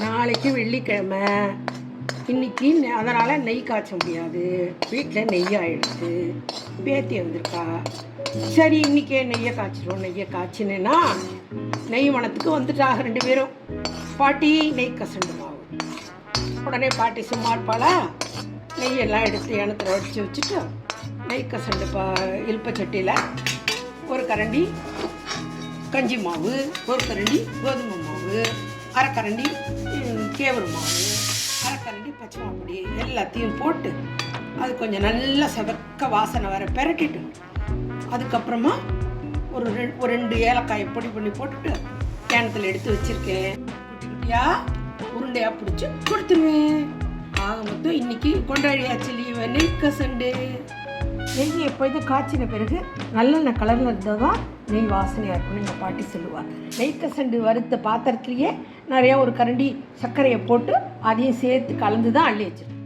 நாளைக்கு வெள்ளிக்கிழமை, இன்னைக்கு அதனால் நெய் காய்ச்ச முடியாது, வீட்டில் நெய் ஆகிடுச்சு, பேத்தி வந்திருக்கா. சரி இன்றைக்கே நெய்யை காய்ச்சிடுவோம். நெய்யை காய்ச்சினேன்னா நெய் மணத்துக்கு வந்துட்டாக 2 பேரும். பாட்டி நெய் கசண்டு மாவு. உடனே பாட்டி சும்மா இருப்பாளா, நெய்யெல்லாம் எடுத்து எண்ணத்தில் வடித்து வச்சுட்டு நெய் கசண்டு இல்பச்சட்டியில் ஒரு கரண்டி கஞ்சி மாவு, ஒரு கரண்டி கோதுமை மாவு, அரை கரண்டி கேவரு மாவு, அரை கரண்டி பச்சை மாவுப்பொடி எல்லாத்தையும் போட்டு அது கொஞ்சம் நல்லா செவக்க வாசனை வர பெரட்டிட்டு, அதுக்கப்புறமா ஒரு 2 ஏலக்காயை பொடி பண்ணி போட்டுட்டு கேனத்தில் எடுத்து வச்சுருக்கேன். குட்டி குட்டியாக உருண்டையாக பிடிச்சி கொடுத்துருவேன். ஆக மொத்தம் இன்றைக்கி கொண்டாடியாச்சு லீவு நெய் கசண்டு. நெய் எப்போதும் காய்ச்சின பிறகு நல்லெண்ணெய் கலரில் இருந்தால் தான் நெய் வாசனையாக இருக்கும்னு எங்கள் பாட்டி சொல்லுவாள். நெய் கசண்டு வறுத்த பாத்திரத்துலேயே நிறையா ஒரு கரண்டி சர்க்கரையை போட்டு அதையும் சேர்த்து கலந்து தான் அள்ளி வச்சிருக்கேன்.